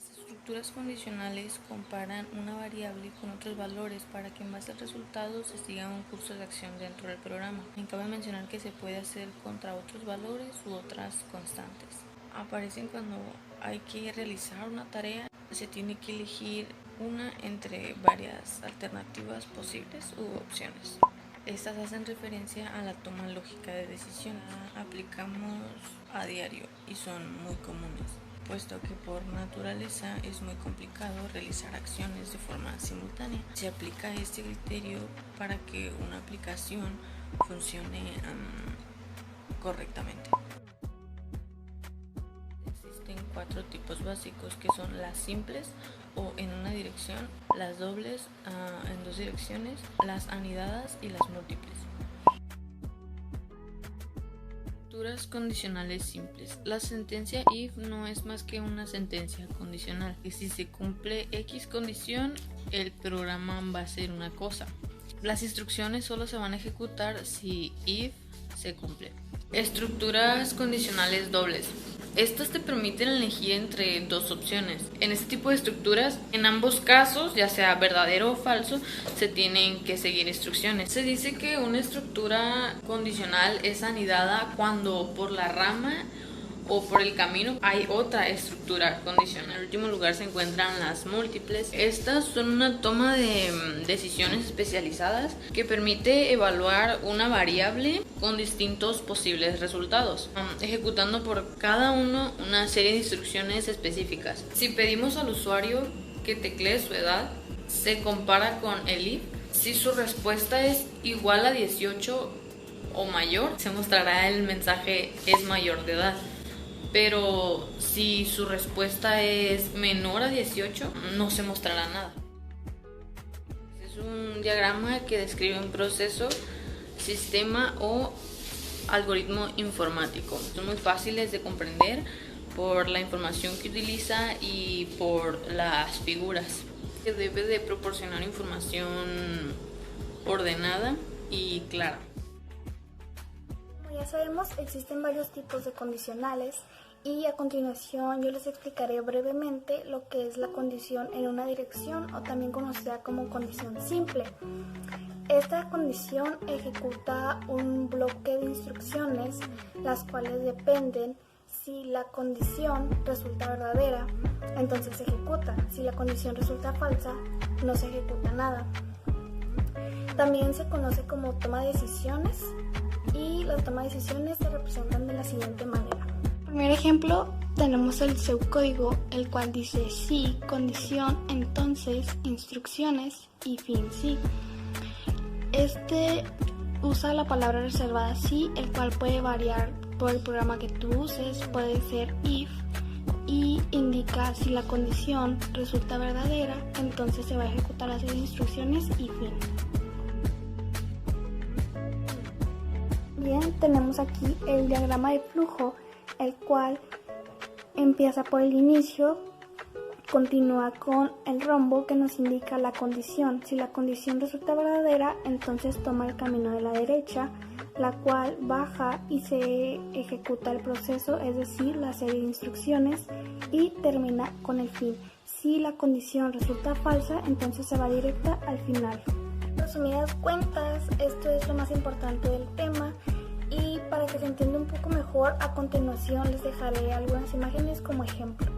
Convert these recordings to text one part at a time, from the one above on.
Las estructuras condicionales comparan una variable con otros valores para que en base al resultado se siga un curso de acción dentro del programa. Cabe mencionar que se puede hacer contra otros valores u otras constantes. Aparecen cuando hay que realizar una tarea, se tiene que elegir una entre varias alternativas posibles u opciones. Estas hacen referencia a la toma lógica de decisión. Aplicamos a diario y son muy comunes, puesto que por naturaleza es muy complicado realizar acciones de forma simultánea. Se aplica este criterio para que una aplicación funcione correctamente. Existen 4 tipos básicos que son las simples o en una dirección, las dobles en 2 direcciones, las anidadas y las múltiples. Estructuras condicionales simples. La sentencia if no es más que una sentencia condicional. Y si se cumple X condición, el programa va a hacer una cosa. Las instrucciones solo se van a ejecutar si if se cumple. Estructuras condicionales dobles. Estas te permiten elegir entre 2 opciones. En este tipo de estructuras, en ambos casos, ya sea verdadero o falso, se tienen que seguir instrucciones. Se dice que una estructura condicional es anidada cuando por la rama o por el camino hay otra estructura condicional. En el último lugar se encuentran las múltiples. Estas son una toma de decisiones especializadas que permite evaluar una variable con distintos posibles resultados, ejecutando por cada uno una serie de instrucciones específicas. Si pedimos al usuario que teclee su edad, se compara con el if. Si su respuesta es igual a 18 o mayor, se mostrará el mensaje es mayor de edad. Pero si su respuesta es menor a 18, no se mostrará nada. Es un diagrama que describe un proceso, sistema o algoritmo informático. Son muy fáciles de comprender por la información que utiliza y por las figuras. Debe de proporcionar información ordenada y clara. Como ya sabemos, existen varios tipos de condicionales y a continuación yo les explicaré brevemente lo que es la condición en una dirección o también conocida como condición simple. Esta condición ejecuta un bloque de instrucciones, las cuales dependen. Si la condición resulta verdadera, entonces se ejecuta. Si la condición resulta falsa, no se ejecuta nada. También se conoce como toma de decisiones y las tomas de decisiones se representan de la siguiente manera. Primer ejemplo, tenemos el pseudocódigo, el cual dice si, condición, entonces, instrucciones y fin sí. Este usa la palabra reservada si, el cual puede variar por el programa que tú uses, puede ser if, y indica si la condición resulta verdadera, entonces se va a ejecutar la serie de instrucciones y fin. Bien, tenemos aquí el diagrama de flujo, el cual empieza por el inicio, continúa con el rombo que nos indica la condición. Si la condición resulta verdadera, entonces toma el camino de la derecha, la cual baja y se ejecuta el proceso, es decir, la serie de instrucciones, y termina con el fin. Si la condición resulta falsa, entonces se va directa al final. En resumidas cuentas, esto es lo más importante del tema. Y para que se entienda un poco mejor, a continuación les dejaré algunas imágenes como ejemplo.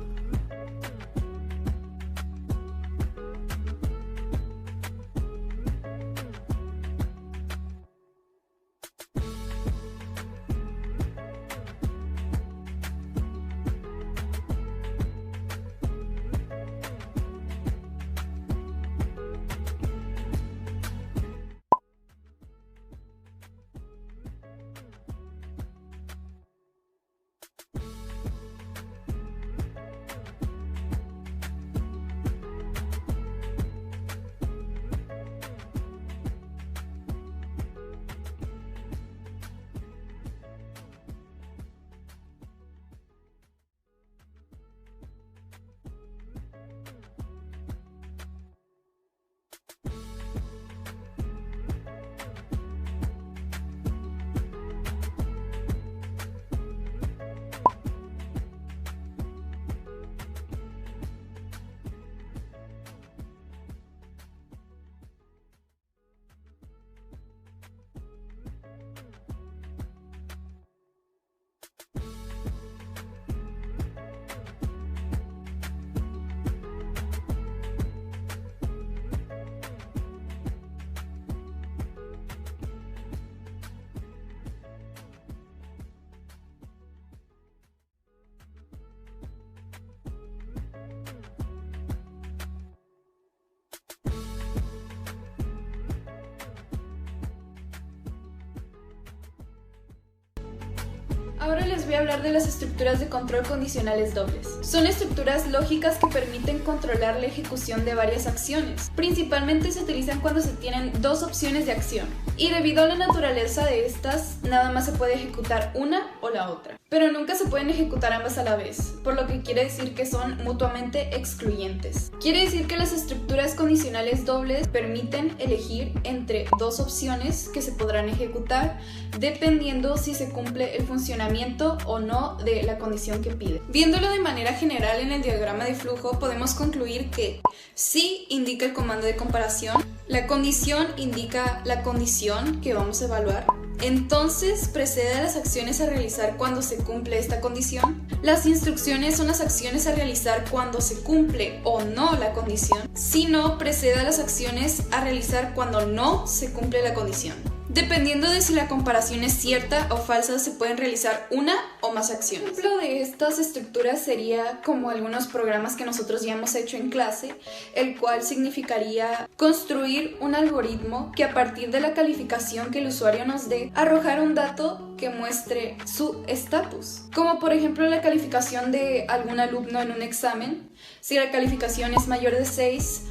Ahora les voy a hablar de las estructuras de control condicionales dobles. Son estructuras lógicas que permiten controlar la ejecución de varias acciones. Principalmente se utilizan cuando se tienen dos opciones de acción. Y debido a la naturaleza de estas, nada más se puede ejecutar una o la otra. Pero nunca se pueden ejecutar ambas a la vez, por lo que quiere decir que son mutuamente excluyentes. Quiere decir que las estructuras condicionales dobles permiten elegir entre dos opciones que se podrán ejecutar dependiendo si se cumple el funcionamiento o no de la condición que pide. Viéndolo de manera general en el diagrama de flujo, podemos concluir que si indica el comando de comparación, la condición indica la condición que vamos a evaluar. Entonces precede a las acciones a realizar cuando se cumple esta condición. Las instrucciones son las acciones a realizar cuando se cumple o no la condición. Si no, precede a las acciones a realizar cuando no se cumple la condición. Dependiendo de si la comparación es cierta o falsa, se pueden realizar una o más acciones. Un ejemplo de estas estructuras sería como algunos programas que nosotros ya hemos hecho en clase, el cual significaría construir un algoritmo que a partir de la calificación que el usuario nos dé, arrojar un dato que muestre su estatus. Como por ejemplo la calificación de algún alumno en un examen. Si la calificación es mayor de 6,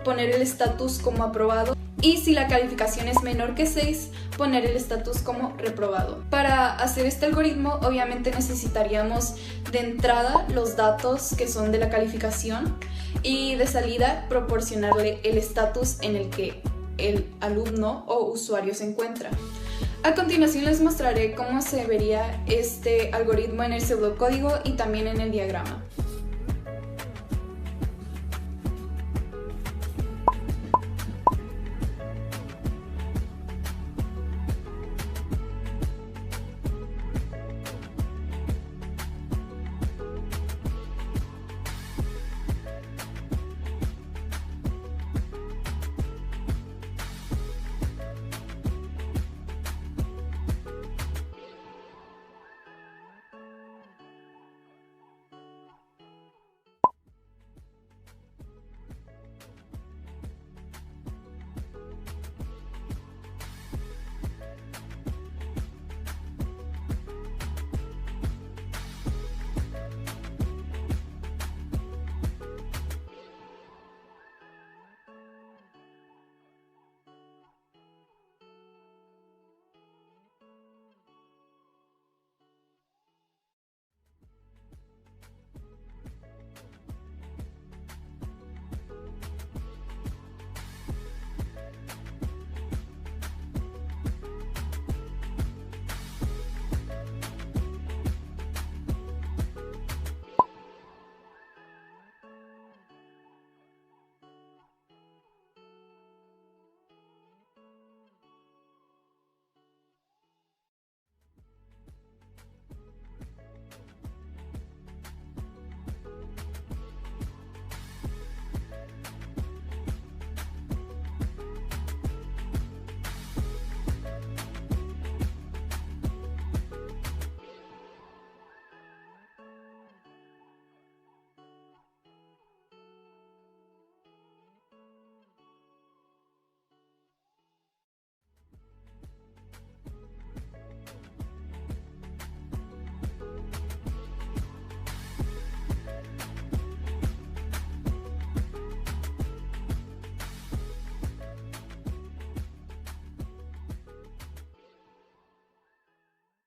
poner el estatus como aprobado. Y si la calificación es menor que 6, poner el estatus como reprobado. Para hacer este algoritmo, obviamente necesitaríamos de entrada los datos que son de la calificación y de salida proporcionarle el estatus en el que el alumno o usuario se encuentra. A continuación les mostraré cómo se vería este algoritmo en el pseudocódigo y también en el diagrama.